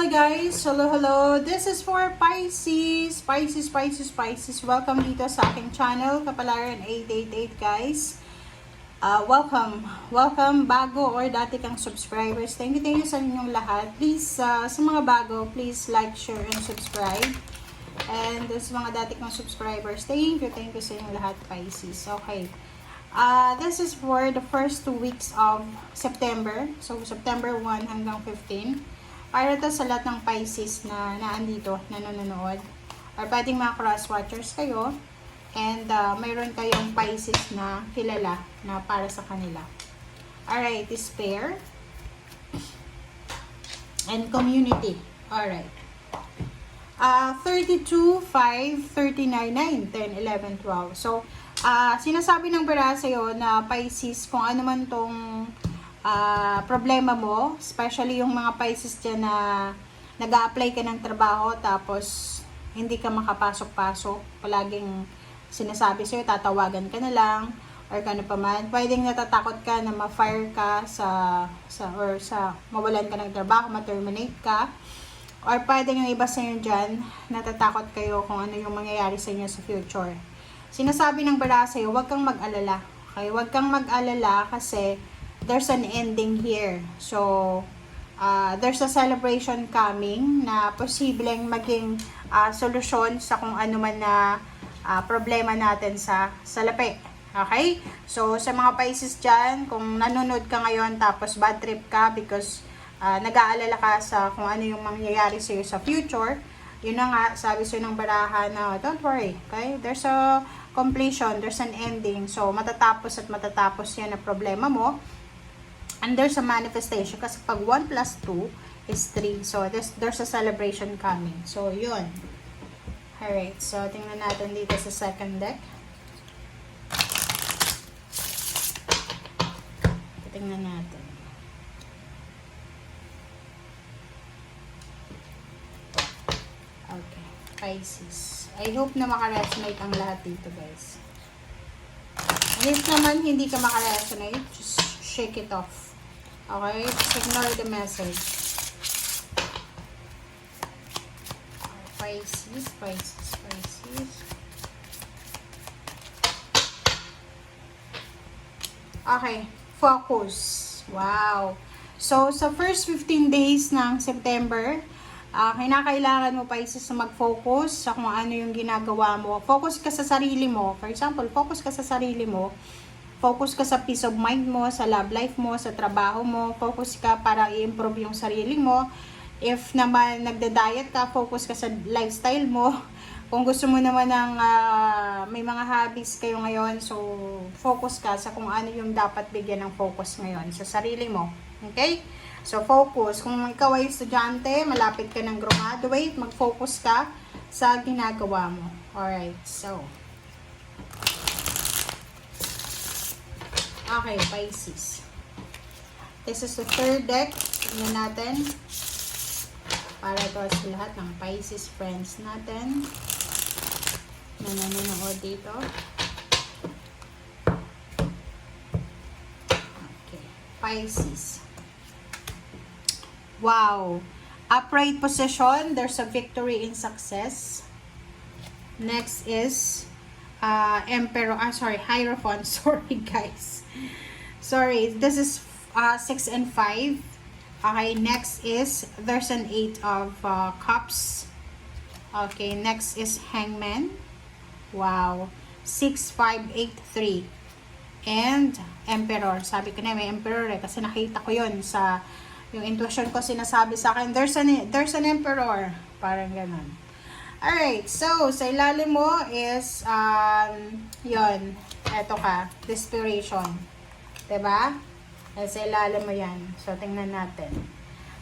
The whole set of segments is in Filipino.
Hello guys! Hello! This is for Pisces. Pisces. Welcome dito sa aking channel, Kapalaran 888 guys. Welcome bago or dati kang subscribers. Thank you sa inyong lahat. Please, sa mga bago, please like, share, and subscribe. And sa mga dati kang subscribers, thank you sa inyong lahat, Pisces. Okay. This is for the first 2 weeks of September. So, September 1 hanggang 15. Para to sa lahat ng Pisces na naandito, na nanonood. Or pwedeng mga cross-watchers kayo. And mayroon kayong Pisces na kilala na para sa kanila. Alright, is pair. And community. Alright. 32, 5, 39, 9, 10, 11, 12. So, sinasabi ng bara sa'yo na Pisces, kung ano man tong problema mo, especially yung mga Pisces dyan na nag-a-apply ka ng trabaho tapos hindi ka makapasok-pasok, palaging sinasabi sa'yo, tatawagan ka na lang or kano pa man, pwedeng natatakot ka na ma-fire ka sa mawalan ka ng trabaho, ma-terminate ka, or pwedeng yung iba sa'yo dyan, natatakot kayo kung ano yung mangyayari sa inyo sa future. Sinasabi ng bara sa'yo, huwag kang mag-alala. Okay? Huwag kang mag-alala kasi there's an ending here. So, there's a celebration coming na posibleng maging solusyon sa kung ano man na problema natin sa salapi. Okay? So, sa mga Pisces dyan, kung nanonood ka ngayon tapos bad trip ka because nag-aalala ka sa kung ano yung mangyayari sa'yo sa future, yun na nga, sabi sa'yo ng baraha na, don't worry, okay? There's a completion, there's an ending. So, matatapos yan na problema mo. And there's a manifestation kasi pag 1 plus 2 is 3. So, there's a celebration coming. So, yun. Alright. So, tingnan natin dito sa second deck. Tingnan natin. Okay. Pisces. I hope na makaresonate ang lahat dito, guys. And if naman hindi ka makaresonate, just shake it off. Okay? Just ignore the message. Pisces. Okay. Focus. Wow. So, sa first 15 days ng September, kinakailangan mo Pisces na mag-focus sa kung ano yung ginagawa mo. Focus ka sa sarili mo. For example, focus ka sa sarili mo. Focus ka sa peace of mind mo, sa love life mo, sa trabaho mo. Focus ka para i-improve yung sarili mo. If naman nagda-diet ka, focus ka sa lifestyle mo. Kung gusto mo naman ng may mga hobbies kayo ngayon, so focus ka sa kung ano yung dapat bigyan ng focus ngayon sa sarili mo. Okay? So focus. Kung ikaw ay estudyante, malapit ka ng graduate, mag-focus ka sa ginagawa mo. Alright, so okay, Pisces. This is the third deck. Tingnan natin. Para ito sa lahat ng Pisces friends natin na nanonood dito. Okay. Pisces. Wow. Upright position. There's a victory in success. Next is Emperor, Hierophant, sorry guys. Sorry, this is 6 and 5. Okay, next is, there's an 8 of cups. Okay, next is Hangman. Wow, 6, 5, 8, 3. And Emperor, sabi ko na may Emperor kasi nakita ko yun sa, yung intuition ko sinasabi sa akin, there's an Emperor. Parang ganun. Alright, so, sa ilalim mo is, yun, eto ka, desperation. Diba? Sa ilalim mo yan. So, tingnan natin.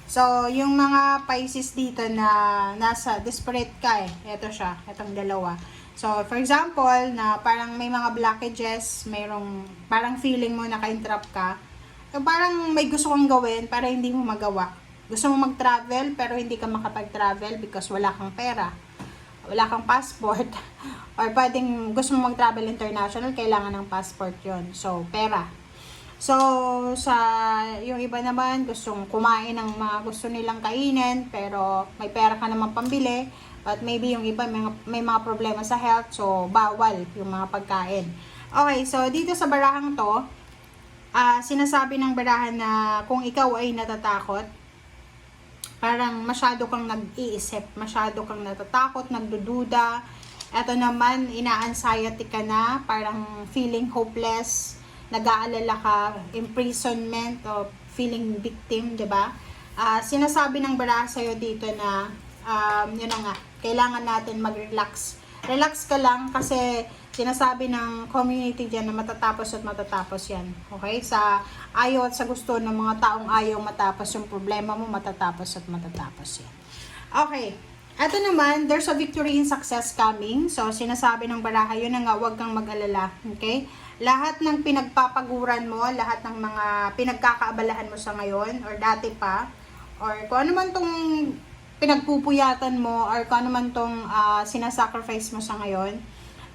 So, yung mga Pisces dito na nasa desperate ka eto siya, etong dalawa. So, for example, na parang may mga blockages, mayroong, parang feeling mo naka-entrap ka, so, parang may gusto kang gawin para hindi mo magawa. Gusto mo mag-travel, pero hindi ka makapag-travel because wala kang pera. Wala kang passport, or pwedeng gusto mo mag-travel international, kailangan ng passport yon. So, pera. So, sa yung iba naman, gustong kumain ng mga gusto nilang kainin, pero may pera ka naman pambili. But maybe yung iba may mga problema sa health, so bawal yung mga pagkain. Okay, so dito sa barahang to, sinasabi ng barahan na kung ikaw ay natatakot, parang masyado kang nag-iisip, masyado kang natatakot, nagdududa. Eto naman, ina-anxiety ka na, parang feeling hopeless, nag-aalala ka, imprisonment o feeling victim, 'di ba? Sinasabi ng baraha sa'yo dito na yun na nga, kailangan natin mag-relax. Relax ka lang kasi sinasabi ng community dyan na matatapos at matatapos yan. Okay? Sa ayaw at sa gusto ng mga taong ayaw matapos yung problema mo, matatapos at matatapos yan. Okay. Ito naman, there's a victory in success coming. So, sinasabi ng baraha, yun na nga, huwag kang mag-alala. Okay? Lahat ng pinagpapaguran mo, lahat ng mga pinagkakaabalahan mo sa ngayon, or dati pa, or kung ano man tong pinagpupuyatan mo, or kung ano man tong sinasacrifice mo sa ngayon,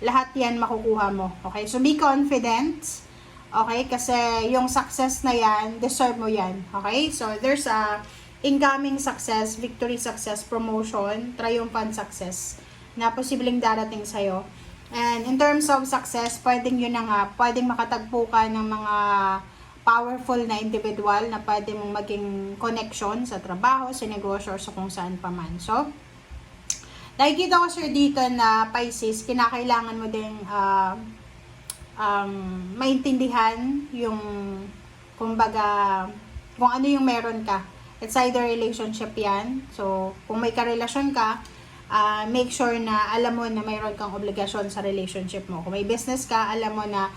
lahat yan makukuha mo. Okay? So, be confident. Okay? Kasi yung success na yan, deserve mo yan. Okay? So, there's a incoming success, victory success, promotion, triumphant success na posibleng darating sa'yo. And in terms of success, pwedeng yun na nga, pwedeng makatagpo ka ng mga powerful na individual na pwede mong maging connection sa trabaho, sa negosyo, or sa kung saan pa man. So, nakikita ko sir dito na Pisces, kinakailangan mo ding maintindihan yung, kumbaga, kung ano yung meron ka. It's either relationship yan. So, kung may karelasyon ka, make sure na alam mo na mayroon kang obligasyon sa relationship mo. Kung may business ka, alam mo na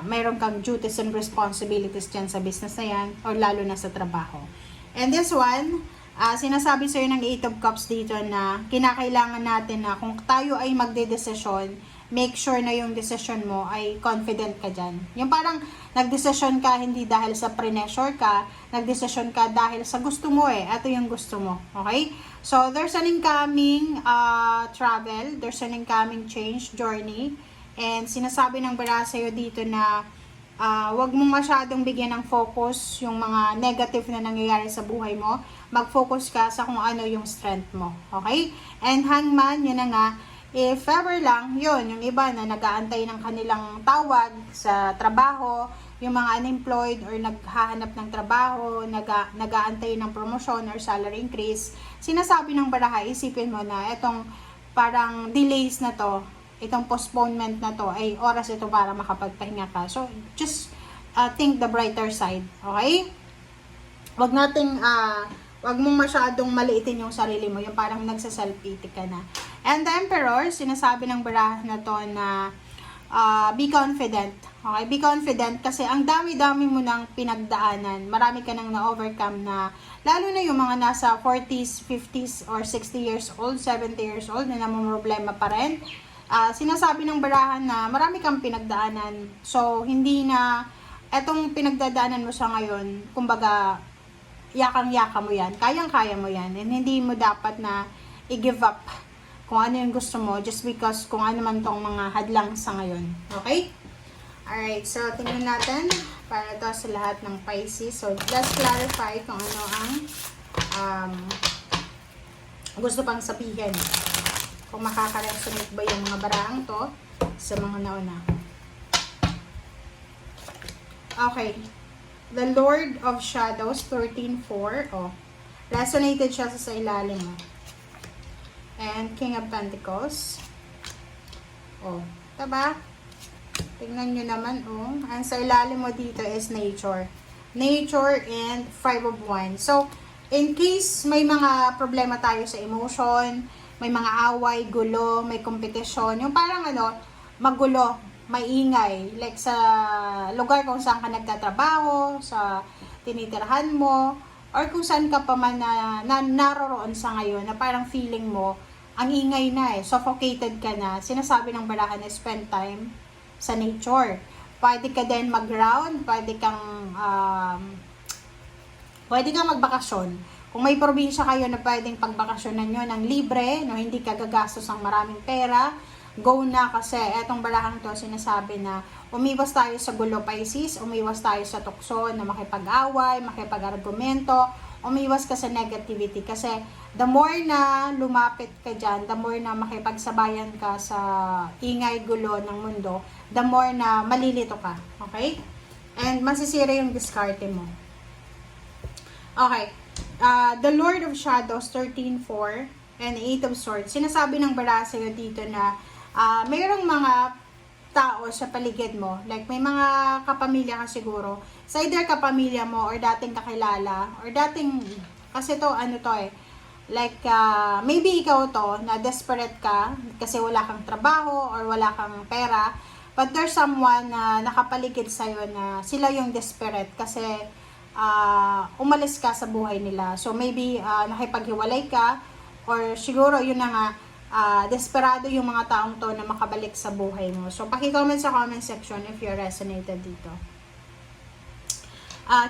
mayroon kang duties and responsibilities dyan sa business na yan, or lalo na sa trabaho. And this one, sinasabi sa'yo ng 8 of Cups dito na kinakailangan natin na kung tayo ay magdedesisyon, make sure na yung decision mo ay confident ka dyan. Yung parang nagdesisyon ka hindi dahil sa pressure ka, nagdesisyon ka dahil sa gusto mo eh. Ito yung gusto mo. Okay? So, there's an incoming travel, there's an incoming change, journey. And sinasabi ng baraha sa'yo dito na wag mong masyadong bigyan ng focus yung mga negative na nangyayari sa buhay mo. Mag-focus ka sa kung ano yung strength mo. Okay? And Hangman, yun na nga, if ever lang, yun, yung iba na nag-aantay ng kanilang tawag sa trabaho, yung mga unemployed or naghahanap ng trabaho, nag-aantay ng promotion or salary increase, sinasabi ng baraha, isipin mo na itong parang delays na to, itong postponement na to, ay oras ito para makapagpahinga ka. So, just think the brighter side, okay? Wag mong masyadong maliitin yung sarili mo, yung parang nagsa-self-pity ka na. And the Emperor, sinasabi ng baraha na to na be confident. Okay, be confident kasi ang dami-dami mo nang pinagdaanan. Marami ka nang na-overcome na, lalo na yung mga nasa 40s, 50s, or 60 years old, 70 years old, na namumroblema pa rin. Sinasabi ng barahan na marami kang pinagdaanan. So, hindi na, etong pinagdadaanan mo sa ngayon, kumbaga, yakang-yaka mo yan, kayang-kaya mo yan, and hindi mo dapat na i-give up kung ano yung gusto mo just because kung ano man tong mga hadlang sa ngayon. Okay? Alright, so tingnan natin para to sa lahat ng Pisces. So, let's clarify kung ano ang gusto pang sabihin. Kung makaka-resonate ba yung mga barahang to sa mga nauna. Okay. The Lord of Shadows, 13-4. Oh, resonated siya sa ilalim. Oh. And King of Pentacles. Oh, diba? Tingnan nyo naman, oh. Ang sa ilalim mo dito is nature. Nature and 5 of Wands. So, in case may mga problema tayo sa emotion, may mga away, gulo, may competition, yung parang magulo, maingay, like sa lugar kung saan ka nagtatrabaho, sa tinitirahan mo, or kung saan ka pa man na naroroon sa ngayon, na parang feeling mo, ang ingay na suffocated ka na, sinasabi ng barahan na spend time sa nature. Pwede ka din mag-ground, pwede kang magbakasyon. Kung may probinsya kayo na pwedeng pagbakasyonan nyo ng libre, no, hindi ka gagastos ng maraming pera, go na kasi etong barahang to sinasabi na umiwas tayo sa gulo Pisces, umiwas tayo sa tukso na makipag-away, makipag-argumento, umiwas ka sa negativity kasi the more na lumapit ka dyan, the more na makipagsabayan ka sa ingay gulo ng mundo, the more na malilito ka, okay? And masisira yung diskarte mo. Okay, the Lord of Shadows, 13-4, and 8 of Swords, sinasabi ng bara sa'yo dito na mayroong mga tao sa paligid mo, like may mga kapamilya ka siguro, sa either kapamilya mo or dating kakilala, or dating, kasi to, ano to eh, like, maybe ikaw to, na desperate ka, kasi wala kang trabaho, or wala kang pera, but there's someone na nakapaligid sa'yo na sila yung desperate, kasi umalis ka sa buhay nila. So, maybe, nakipaghiwalay ka, or siguro, yun na nga, desperado yung mga taong to na makabalik sa buhay mo. So, paki-comment sa comment section if you resonated dito.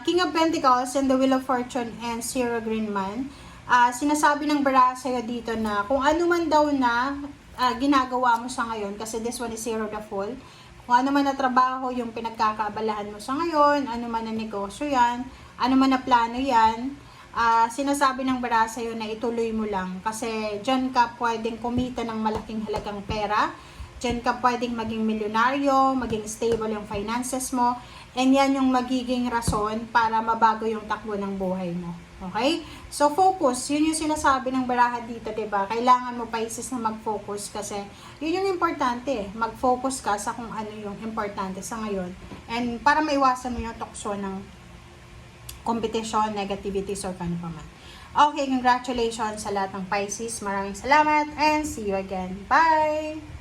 King of Pentacles and the Wheel of Fortune and Zero Green Man. Sinasabi ng bara sa'yo dito na kung ano man daw na ginagawa mo sa ngayon, kasi this one is Zero the Fool, kung ano man na trabaho yung pinagkakaabalahan mo sa ngayon, ano man na negosyo yan, ano man na plano yan, sinasabi ng bara sa'yo na ituloy mo lang kasi dyan ka pwedeng kumita ng malaking halagang pera, dyan ka pwedeng maging milyonaryo, maging stable yung finances mo, and yan yung magiging rason para mabago yung takbo ng buhay mo. Okay? So, focus. Yun yung sinasabi ng baraha dito, diba? Kailangan mo, Pisces, na mag-focus kasi yun yung importante. Mag-focus ka sa kung ano yung importante sa ngayon. And para maiwasan mo yung tukso ng competition, negativities, or kano pa man. Okay, congratulations sa lahat ng Pisces. Maraming salamat and see you again. Bye!